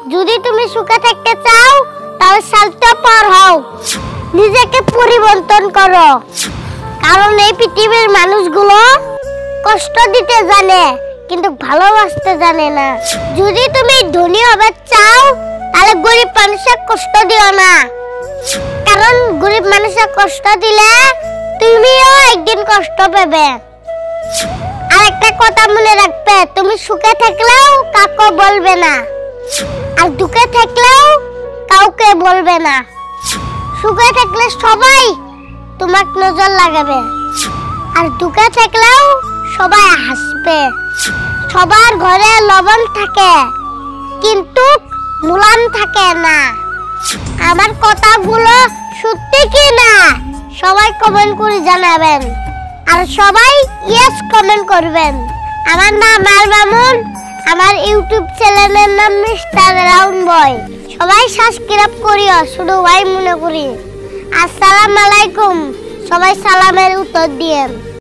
যদি তুমি সুখে থাকতে চাও তাহলে স্বার্থপর হও, নিজেকে পরিবর্তন করো। কারণ এই পৃথিবীর মানুষগুলো কষ্ট দিতে জানে কিন্তু ভালোবাসতে জানে না। যদি তুমি ধনী হতে চাও তাহলে গরিব মানুষের কষ্ট দিও না, কারণ গরিব মানুষের কষ্ট দিলে তুমিও একদিন কষ্ট পাবে। আর একটা কথা মনে রাখবে, তুমি সুখে থাকলেও কাউকে বলবে না, আর দুঃখে থাকলেও কাউকে বলবে না। সুখে থাকলে সবাই তোমার নজর লাগাবে, আর দুঃখে থাকলেও সবাই হাসবে। সবার ঘরে লবণ থাকে কিন্তু মুলান থাকে না। আমার কথাগুলো সত্যি কি না সবাই কমেন্ট করে জানাবেন, আর সবাই ইয়েস কমেন্ট করবেন। আমার নাম মামুন, আমার ইউটিউব চ্যানেলের নাম মিস্টার রাউন্ড বয়। সবাই সাবস্ক্রাইব করিও, শুধু ভাই মনে করি। আসসালামু আলাইকুম। সবাই সালামের উত্তর দিয়েন।